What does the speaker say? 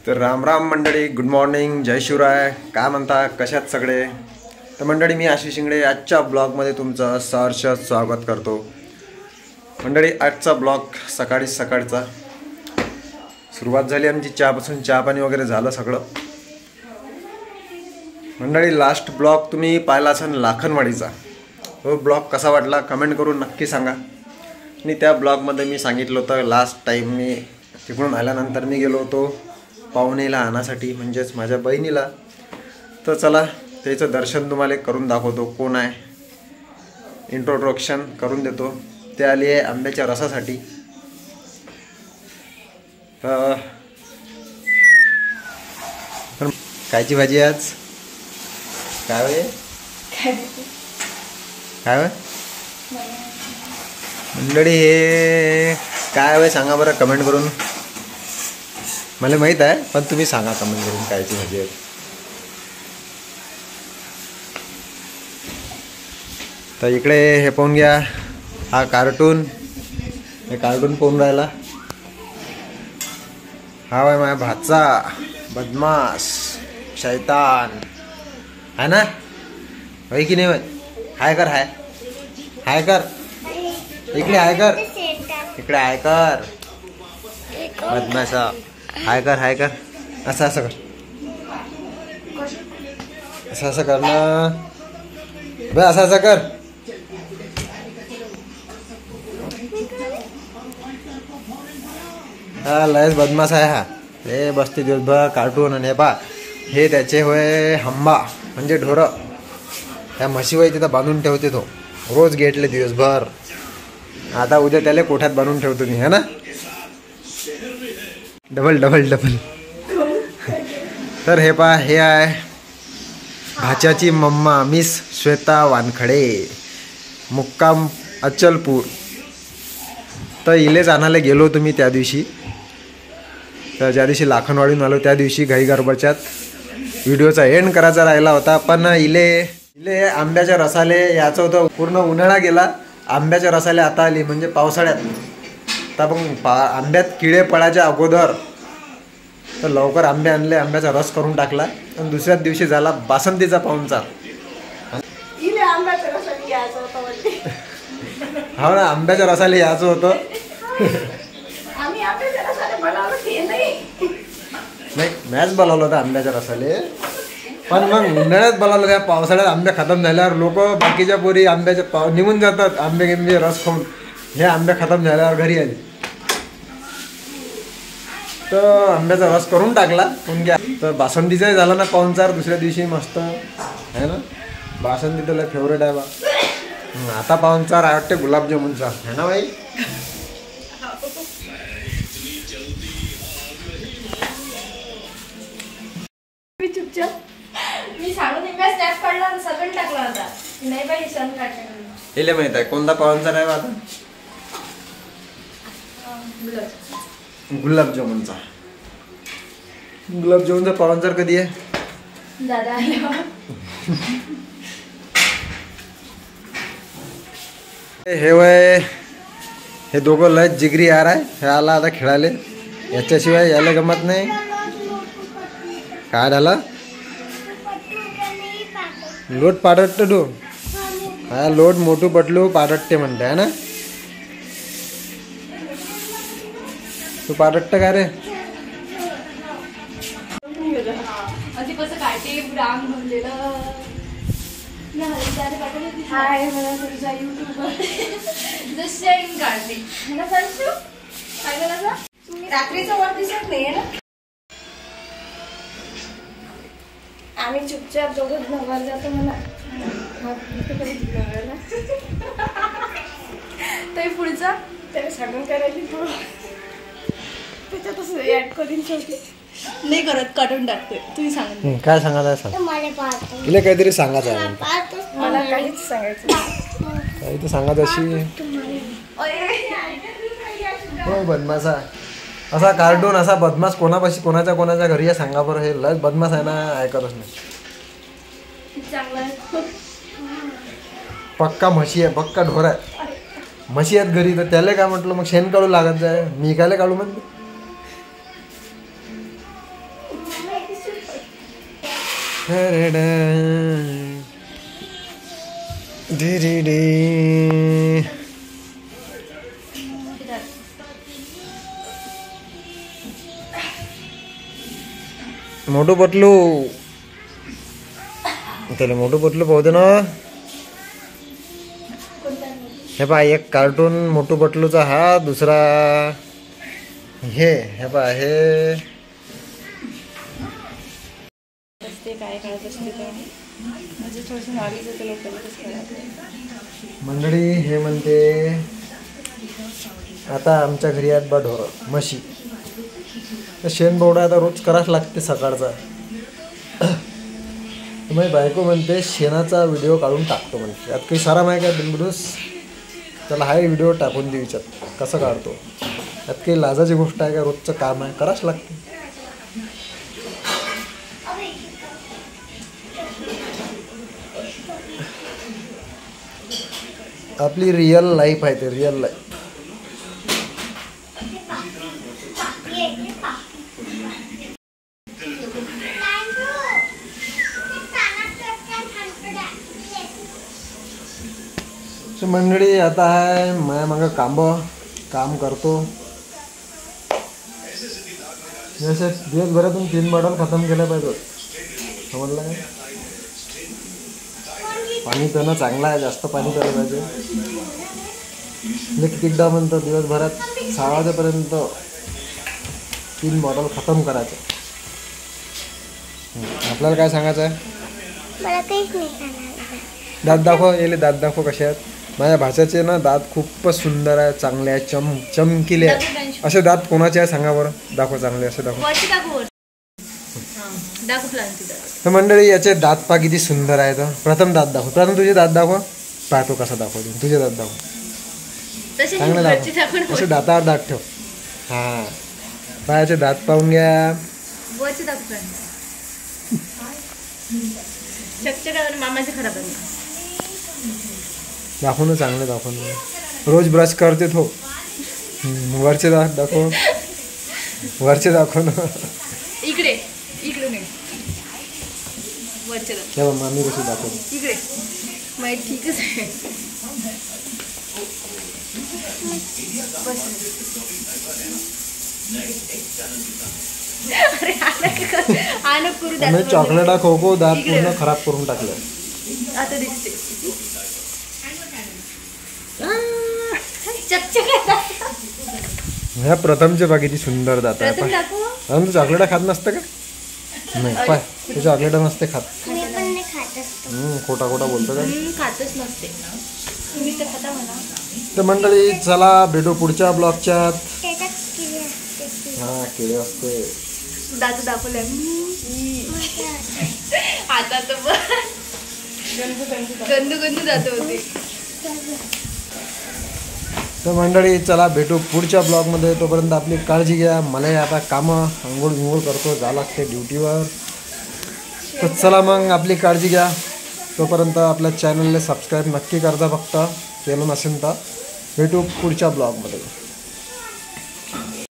तर राम राम मंडळी, good morning, जय शिवराय. काय म्हणता, कशात सगळे? तर मंडळी, मी आशिष शिंगडे आजच्या ब्लॉगमध्ये तुमचं सहर्ष स्वागत करतो. मंडळी, आजचा ब्लॉग सकाळचा सुरुवात झाली आमची. चहापासून चहा पाणी वगैरे झालं सगळं. मंडळी, लास्ट ब्लॉग तुम्ही पाहिला असेल लाखनवाडीचा. तो ब्लॉग कसा वाटला कमेंट करून नक्की सांगा. आणि त्या ब्लॉगमध्ये मी सांगितलं होतं लास्ट टाईम मी तिकडून आल्यानंतर मी गेलो होतो पाहुणेला आणण्यासाठी, म्हणजेच माझ्या बहिणीला. तर चला त्याचं दर्शन तुम्हाला करून दाखवतो. कोण आहे, इंट्रोडक्शन करून देतो. ते आली आहे आंब्याच्या रसासाठी. तर कायची भाजी आज? काय होय काय होय मंडळी, हे काय होय सांगा बरं कमेंट करून. मला माहीत आहे, पण तुम्ही सांगा कमेंट करून कायची भाजी आहे. तर इकडे हे पाहून घ्या, हा कार्टून, हे कार्टून पाहून राहिला. हा आहे माझ्या भाचा बदमाश शैतान, आहे ना? होय की नाही? होय, हाय कर, हाय कर, इकडे हाय कर, इकडे हाय कर बदमाशा, हाय कर. असं कर, असं कर ना बस, असं कर. हा लयच बदमाश आहे हा. हे बसते दिवसभर कार्टून. आणि हे त्याचे होय हंबा, म्हणजे ढोरं. त्या म्हशी वय तिथं बांधून ठेवते तो रोज गेटले दिवसभर. आता उद्या त्याला कोठ्यात बांधून ठेवतो मी, है ना? डबल. तर हे हे आहे भाच्याची मम्मा मिस श्वेता वानखडे, मुक्काम अचलपूर. तर इलेच आणायला गेलो तुम्ही त्या दिवशी. तर ज्या दिवशी लाखनवाडीहून आलो त्या दिवशी घाई गडबडच्यात व्हिडिओचा एंड करायचा राहिला होता. पण इले आंब्याच्या रसाले याचं होतं. पूर्ण उन्हाळा गेला, आंब्याच्या रसाले आता आली, म्हणजे पावसाळ्यात. तर मग आंब्यात किडे पडायच्या अगोदर तर लवकर आंबे आणले, आंब्याचा रस करून टाकला. आणि दुसऱ्याच दिवशी झाला बासंतीचा पाहुणचार. हो ना, आंब्याच्या रसाले यायचं होतं. नाही, मॅच बोलावलं होतं आंब्याच्या रसाले. पण मग उन्हाळ्यात बोलावलं. त्या पावसाळ्यात आंबे खतम झाल्यावर लोक बाकीच्या पोरी आंब्याच्या निघून जातात आंबे रस खाऊन. हे आंबे खतम झाल्यावर घरी आले तर आंब्याचा रस करून टाकला. पण घ्या, तर बासंतीचाही झाला ना पाहुणचार दुसऱ्या दिवशी मस्त, आहे ना? बासंती तुला फेवरेट आहे बा. आता पाहुणचार आहे वाटते गुलाबजामुनचा, है ना बाई? इले माहित आहे कोणता पाहुणचार आहे आता? गुलाबजामुनचा. गुलाबजामुनचा पाहुणचार कधी आहे? दादा हे वय, हे दोघं लय जिगरी यार आहे. हे आला आता खेळाले, याच्याशिवाय यायला गमत नाही. काय झालं? लोट पाडट्ट तू. हा, लोट मोठू पटलू पाडट्टे म्हणते, है ना? तू पाडट्ट काय रे? रात्रीचा वर दिसत नाही ना. आम्ही चुपचाप दोघं नगर जातो म्हणा. ते पुढचा त्याला सांगून करायची त्याच्यात असं ऍड करून शेवटी नाही करत, काढून टाकतोय. तुम्ही सांगा काय सांगायचं सांग. तिला काहीतरी सांगायचं आहे. मला काहीच सांगायचं काही तर सांगायचं अशी. हो बदमाशा, असा कार्टून असा बदमाश कोणापाशी कोणाच्या घरी आहे सांगा बरं. हे लस बदमाश आहे ना, ऐकतच नाही. पक्का म्हशी आहे, पक्का ढोर आहे. म्हशी आहेत घरी, तर त्याला काय म्हटलं मग शेण काढू लागत जाय. मी कायला काढू म्हणते. मोठू पतलू त्याला मोठू पतलू पाहू दे ना. हे पहा एक कार्टून मोठू पतलूचा हा दुसरा हे पहा हे काय काढत असते तर म्हणजे थोडंसं मागे जातं लोकांना. मंडळी हे म्हणते आता आमच्या घरी आहेत बा ढोरं म्हशी, तर शेणबवडा आता रोज करावंच लागते सकाळचा. माझी बायको म्हणते शेणाचा व्हिडिओ काढून टाकतो म्हणते. यात काही सारा माहिती आहे बिलबुडूस, त्याला हाय व्हिडिओ टाकून देऊ विचार कसं काढतो. यात काही लाजाची गोष्ट आहे का, रोजचं काम आहे करावंच लागते. आपली रिअल लाईफ आहे ते, रिअल लाईफ. मंडळी आता आहे माझ्या मागं काम करतो. जसे दिवसभरातून 3 बॉटल खतम केल्या पाहिजे, समजलं काय. पाणी पिणं चांगलं आहे, जास्त पाणी प्यायला पाहिजे. म्हणजे कितीकदा म्हणतो दिवसभरात 6 वाजेपर्यंत 3 बॉटल खतम करायचं. आपल्याला काय सांगायचं आहे. दात दाखव, येले दात दाखव कसे आहेत. माझ्या भाच्याचे ना दात खूपच सुंदर आहे, चांगले आहे, चमकिले आहे. असे दात कोणाचे आहे सांगा बरं, दाखव चांगले असे दाखव. तर मंडळी याचे दात पा किती सुंदर आहेत. प्रथम दात दाखव, प्रथम तुझे दात दाखव. पाहतो कसा दाखवतो, तुझे दात दाखव. चांगले दाखव, असे दातावर दात ठेव. हा पायाचे दात पाहून घ्या. मामाचे खराब आहे, दाखव ना चांगले दाखव ना. रोज ब्रश करते तो. वरचे दात दाखव, वरचे दाखव ना. इकडे इकडे नाही, वरचे दात. तेव्हा मामी कशी दाखवते इकडे माहिती ठीकच आहे. मी चॉकलेटा खो दात पूर्ण खराब करून टाकले. आता दिसते ह्या प्रथमचे बघ किती सुंदर दात आहे. पण तू चॉकलेटा खात नसतं का. नाही पाय तू चॉकलेटा नसते खात. खोटा बोलतो का. खातच नसते. तुम्ही तर खाता म्हणा. तर मंडळी चला भेटू पुढच्या ब्लॉगच्यात. हा केळे असते. दात दाखवल्या आता तर गंदू जात होते. तर मंडळी चला भेटू पुढच्या ब्लॉगमध्ये. तोपर्यंत आपली काळजी घ्या. मलाही आता कामं आंघोळ करतो, जा लागते ड्युटीवर. तर चला मग आपली काळजी घ्या. तोपर्यंत आपल्या चॅनलला सबस्क्राईब नक्की करता, फक्त केलं नसेल तर. भेटू पुढच्या ब्लॉगमध्ये.